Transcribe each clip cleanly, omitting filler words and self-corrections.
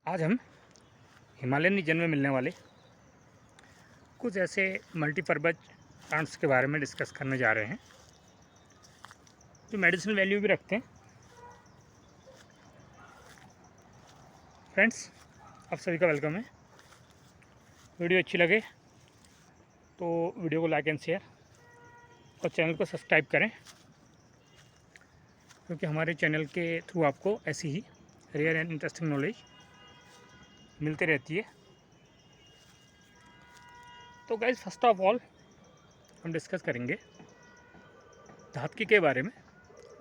आज हम Himalayan reason में मिलने वाले कुछ ऐसे मल्टीपर्पज प्लांट्स के बारे में डिस्कस करने जा रहे हैं जो मेडिसिनल वैल्यू भी रखते हैं। फ्रेंड्स, आप सभी का वेलकम है। वीडियो अच्छी लगे तो वीडियो को लाइक एंड शेयर और चैनल को सब्सक्राइब करें, क्योंकि हमारे चैनल के थ्रू आपको ऐसी ही रेयर एंड इंटरेस्टिंग नॉलेज मिलती रहती है। तो गाइस, फर्स्ट ऑफ ऑल हम डिस्कस करेंगे धातकी के बारे में।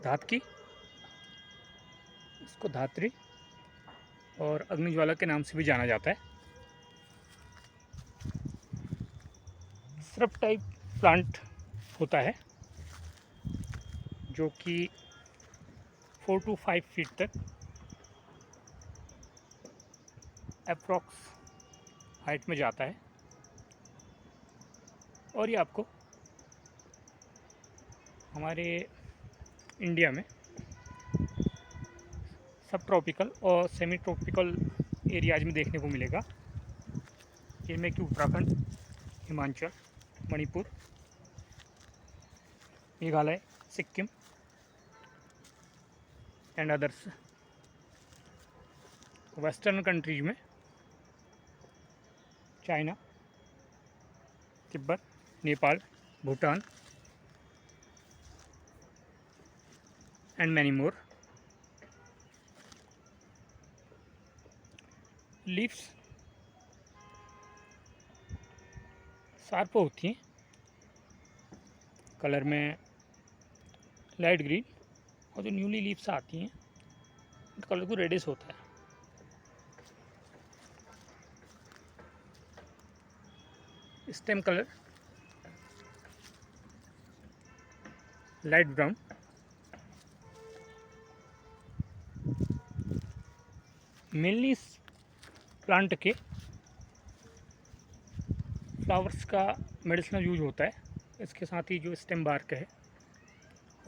धातकी, इसको धात्री और अग्निज्वाला के नाम से भी जाना जाता है। श्रब टाइप प्लांट होता है जो कि 4 to 5 फीट तक अप्रॉक्स हाइट में जाता है, और ये आपको हमारे इंडिया में सब ट्रॉपिकल और सेमी ट्रॉपिकल एरियाज में देखने को मिलेगा, जिनमें कि Uttarakhand, Himachal, Manipur, Meghalaya, Sikkim and others. Western countries में China, Tibet, Nepal, Bhutan and many more. Leaves sharp होती हैं, कलर में लाइट ग्रीन, और जो न्यूली लीव्स आती हैं उनका कलर को रेडिश होता है। Stem colour light brown. Mainly इस प्लांट के फ्लावर्स का मेडिसिनल यूज होता है। इसके साथ ही जो स्टेम बार्क है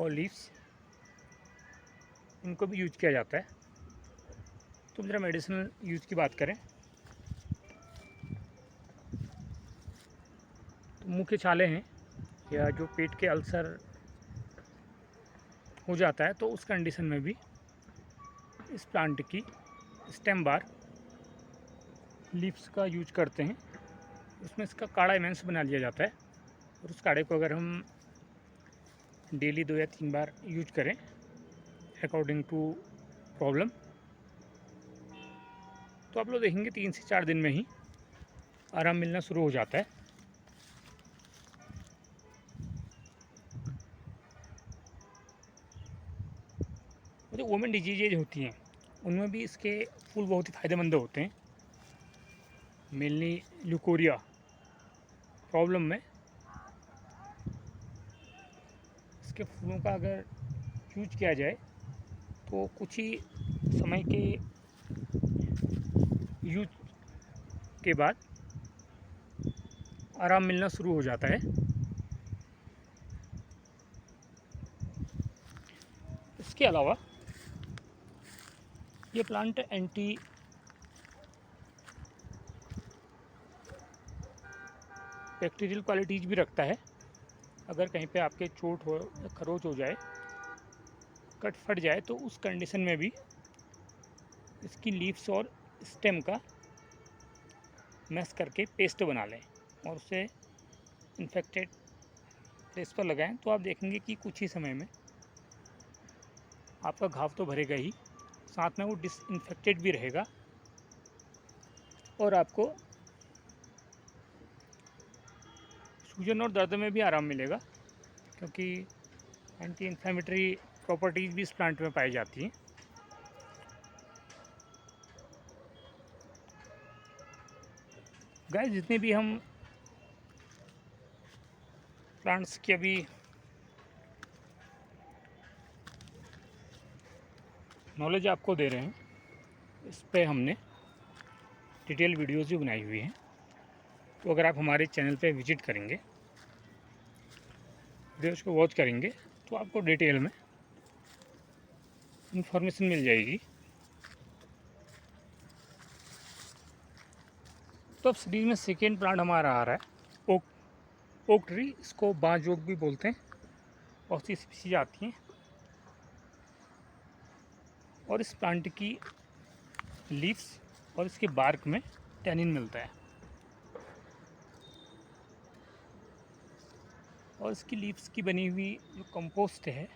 और लीव्स, इनको भी यूज किया जाता है। तो ज़रा मेडिसिनल यूज की बात करें तो मुँह के छाले हैं या जो पेट के अल्सर हो जाता है, तो उस कंडीशन में भी इस प्लांट की स्टेम बार लीव्स का यूज करते हैं। उसमें इसका काढ़ा इमेंस बना लिया जाता है, और उस काढ़े को अगर हम डेली 2 या 3 बार यूज करें अकॉर्डिंग टू प्रॉब्लम, तो आप लोग देखेंगे 3 से 4 दिन में ही आराम मिलना शुरू हो जाता है। जो वोमेन डिजीजेज होती हैं उनमें भी इसके फूल बहुत ही फ़ायदेमंद होते हैं। मेनली ल्यूकोरिया प्रॉब्लम में इसके फूलों का अगर यूज किया जाए तो कुछ ही समय के यूज के बाद आराम मिलना शुरू हो जाता है। इसके अलावा ये प्लांट एंटी बैक्टीरियल क्वालिटीज़ भी रखता है। अगर कहीं पे आपके चोट हो, खरोच हो जाए, कट फट जाए, तो उस कंडीशन में भी इसकी लीव्स और स्टेम का मैश करके पेस्ट बना लें और उसे इन्फेक्टेड प्लेस पर लगाएं, तो आप देखेंगे कि कुछ ही समय में आपका घाव तो भरेगा ही, साथ में वो डिसइंफेक्टेड भी रहेगा, और आपको सूजन और दर्द में भी आराम मिलेगा, क्योंकि एंटी इन्फ्लेमेटरी प्रॉपर्टीज़ भी इस प्लांट में पाई जाती हैं। गाइस, जितने भी हम प्लांट्स की अभी नॉलेज आपको दे रहे हैं, इस पे हमने डिटेल वीडियोज़ भी बनाई हुई हैं। तो अगर आप हमारे चैनल पे विजिट करेंगे, वीडियोज़ को वॉच करेंगे, तो आपको डिटेल में इन्फॉर्मेशन मिल जाएगी तो अब सीरीज में सेकेंड प्लांट हमारा आ रहा है ओक ट्री, इसको बांज ओक भी बोलते हैं। बहुत सी स्पीशीज आती हैं और इस प्लांट की लीव्स और इसके बार्क में टैनिन मिलता है और इसकी लीव्स की बनी हुई जो कंपोस्ट है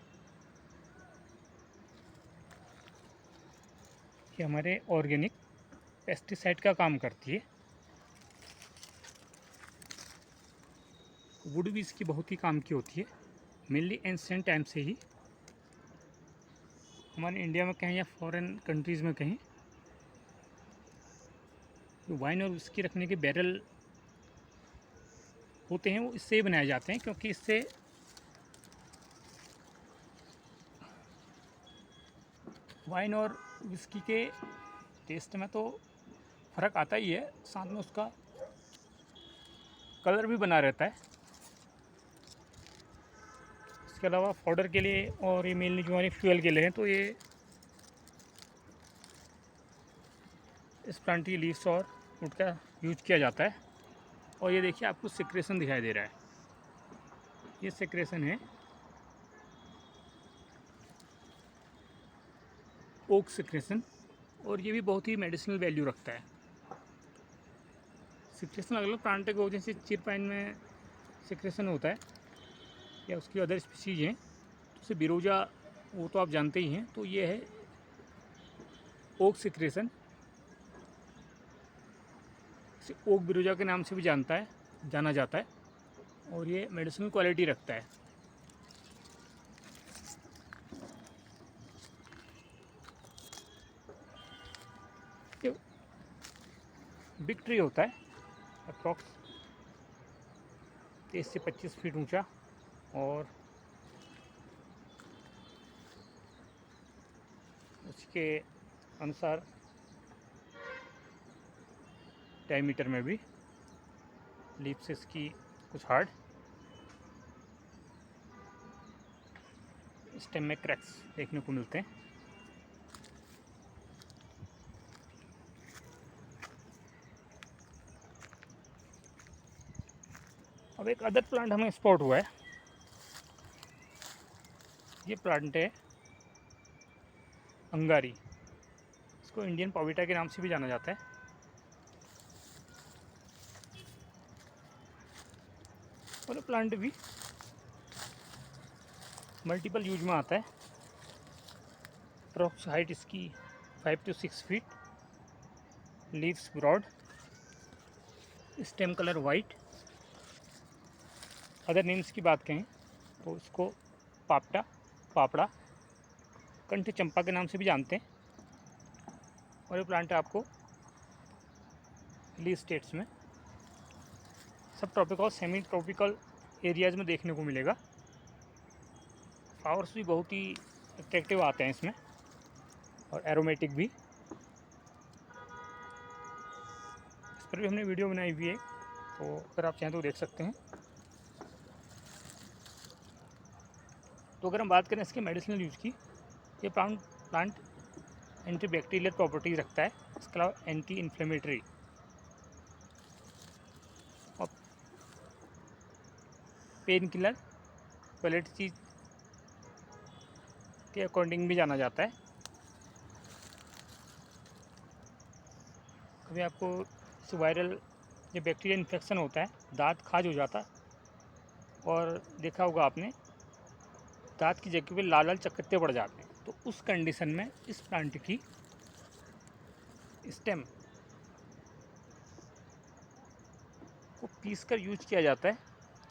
ये हमारे ऑर्गेनिक पेस्टिसाइड का काम करती है। वुड भी इसकी बहुत ही काम की होती है। मेनली एंशिएंट टाइम से ही हमारे इंडिया में कहीं या फॉरेन कंट्रीज़ में कहीं जो वाइन और विस्की रखने के बैरल होते हैं वो इससे ही बनाए जाते हैं, क्योंकि इससे वाइन और विस्की के टेस्ट में तो फ़र्क आता ही है, साथ में उसका कलर भी बना रहता है। इसके अलावा पाउडर के लिए और ये मेनली जो हमारे फ्यूल के लिए हैं, तो ये इस प्लांट की लीव्स और वुड का यूज किया जाता है। और ये देखिए आपको सिक्रेशन दिखाई दे रहा है, ये सिक्रेशन है ओक सिक्रेशन, और ये भी बहुत ही मेडिसिनल वैल्यू रखता है। सिक्रेशन अलग अलग प्लांट के वजह से चिरपाइन में सिक्रेशन होता है या उसकी अदर स्पीशीज हैं, तो उसे बिरोजा वो तो आप जानते ही हैं। तो ये है ओक सिक्रेशन, इसे ओक बिरोजा के नाम से भी जाना जाता है और ये मेडिसिनल क्वालिटी रखता है। ये बिग ट्री होता है, अप्रॉक्स 30 से 25 फीट ऊंचा, और उसके अनुसार डायमीटर में भी लीव्स इसकी कुछ हार्ड, स्टेम में क्रैक्स देखने को मिलते हैं। अब एक अदर प्लांट हमें स्पॉट हुआ है, ये प्लांट है अंगारी, इसको इंडियन पॉविटा के नाम से भी जाना जाता है। और ये प्लांट भी मल्टीपल यूज में आता है। अप्रॉक्स हाइट इसकी 5 to 6 feet, leaves broad, stem colour white. Other names की बात कहें तो इसको पापड़ा, कंठ चंपा के नाम से भी जानते हैं। और ये प्लांट आपको हिली स्टेट्स में, सब ट्रॉपिकल और सेमी ट्रॉपिकल एरियाज़ में देखने को मिलेगा। फ्लावर्स भी बहुत ही अट्रैक्टिव आते हैं इसमें और एरोमेटिक भी। इस पर भी हमने वीडियो बनाई हुई है, तो अगर आप चाहें तो देख सकते हैं। तो अगर हम बात करें इसके मेडिसिनल यूज़ की, ये प्लांट एंटी बैक्टीरियल प्रॉपर्टीज़ रखता है, इसके अलावा एंटी इन्फ्लेमेटरी और पेन किलर क्वालिटी के अकॉर्डिंग भी जाना जाता है। कभी आपको वायरल जो बैक्टीरियल इन्फेक्शन होता है, दांत खाज हो जाता, और देखा होगा आपने दांत की जगह पे लाल लाल चकत्ते पड़ जाते हैं, तो उस कंडीशन में इस प्लांट की स्टेम को पीस कर यूज किया जाता है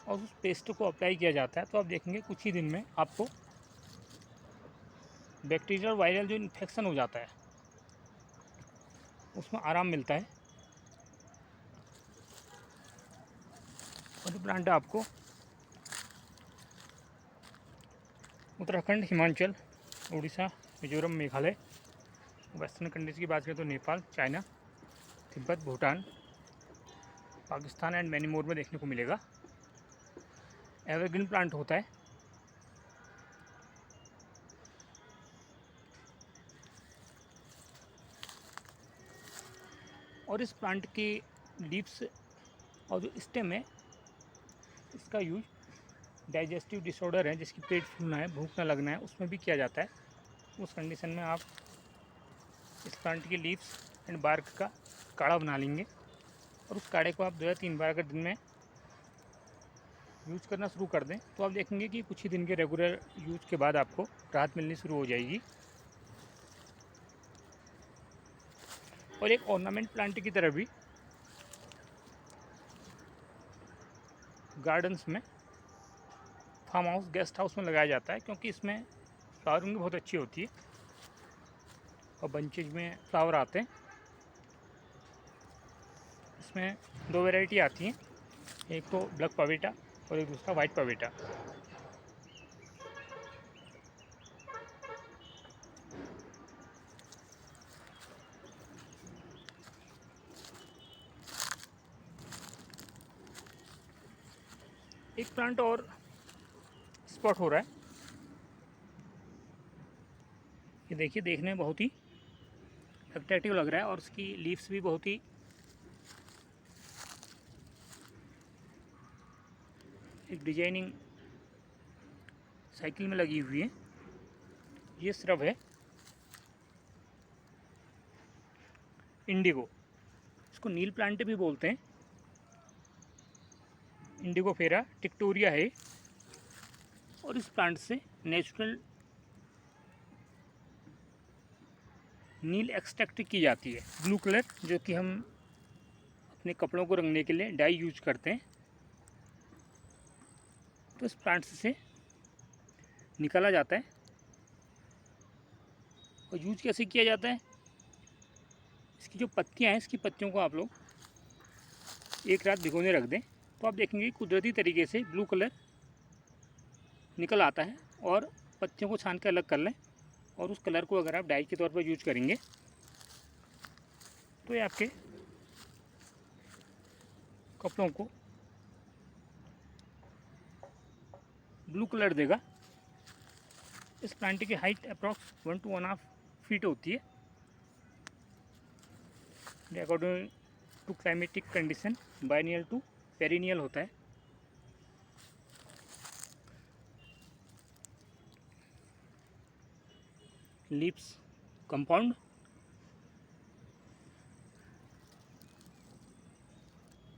और उस पेस्ट को अप्लाई किया जाता है। तो आप देखेंगे कुछ ही दिन में आपको बैक्टीरियल और वायरल जो इन्फेक्शन हो जाता है उसमें आराम मिलता है। और ये प्लांट आपको उत्तराखंड, हिमाचल, उड़ीसा, मिजोरम, मेघालय, वेस्टर्न कंट्रीज़ की बात करें तो Nepal, China, Tibet, Bhutan, Pakistan and many मोर में देखने को मिलेगा। एवरग्रीन प्लांट होता है। और इस प्लांट की लीव्स और जो स्टेम है इसका यूज डाइजेस्टिव डिसऑर्डर है, जिसकी पेट फूलना है, भूख ना लगना है, उसमें भी किया जाता है। उस कंडीशन में आप इस प्लांट के लीव्स एंड बार्क का काढ़ा बना लेंगे और उस काढ़े को आप 2 या 3 बार अगर दिन में यूज़ करना शुरू कर दें तो आप देखेंगे कि कुछ ही दिन के रेगुलर यूज़ के बाद आपको राहत मिलनी शुरू हो जाएगी। और एक ऑर्नामेंट प्लांट की तरह भी गार्डन्स में, फार्म हाउस, गेस्ट हाउस में लगाया जाता है, क्योंकि इसमें फ्लावरिंग भी बहुत अच्छी होती है और बंचेज में फ्लावर आते हैं। इसमें 2 वैरायटी आती हैं, एक तो ब्लैक पवेटा और एक दूसरा वाइट पवेटा। एक प्लांट और स्पॉट हो रहा है, ये देखिए, देखने में बहुत ही अट्रैक्टिव लग रहा है और उसकी लीव्स भी बहुत ही एक डिजाइनिंग साइकिल में लगी हुई है। ये सिर्फ है इंडिगो, इसको नील प्लांट भी बोलते हैं। इंडिगो फेरा टिक्टोरिया है और इस प्लांट से नेचुरल नील एक्सट्रैक्ट की जाती है, ब्लू कलर, जो कि हम अपने कपड़ों को रंगने के लिए डाई यूज करते हैं। तो इस प्लांट से निकाला जाता है और यूज कैसे किया जाता है, इसकी जो पत्तियां हैं, इसकी पत्तियों को आप लोग एक रात भिगोने रख दें तो आप देखेंगे कुदरती तरीके से ब्लू कलर निकल आता है। और पत्तियों को छान के अलग कर लें और उस कलर को अगर आप डाई के तौर पर यूज करेंगे तो ये आपके कपड़ों को ब्लू कलर देगा। इस प्लांट की हाइट अप्रॉक्स 1 to 1.5 फीट होती है। According to climatic condition biennial to perennial होता है। लीव्स कंपाउंड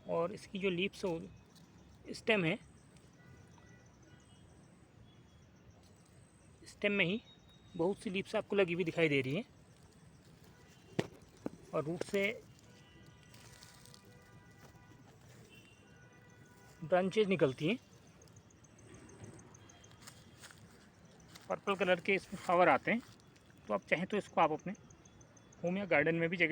और इसकी जो लीव्स स्टेम है, स्टेम में ही बहुत सी लीव्स आपको लगी हुई दिखाई दे रही हैं और रूट से ब्रांचेज निकलती हैं। पर्पल कलर के इसमें फ्लावर आते हैं। तो आप चाहें तो इसको आप अपने होम या गार्डन में भी जगह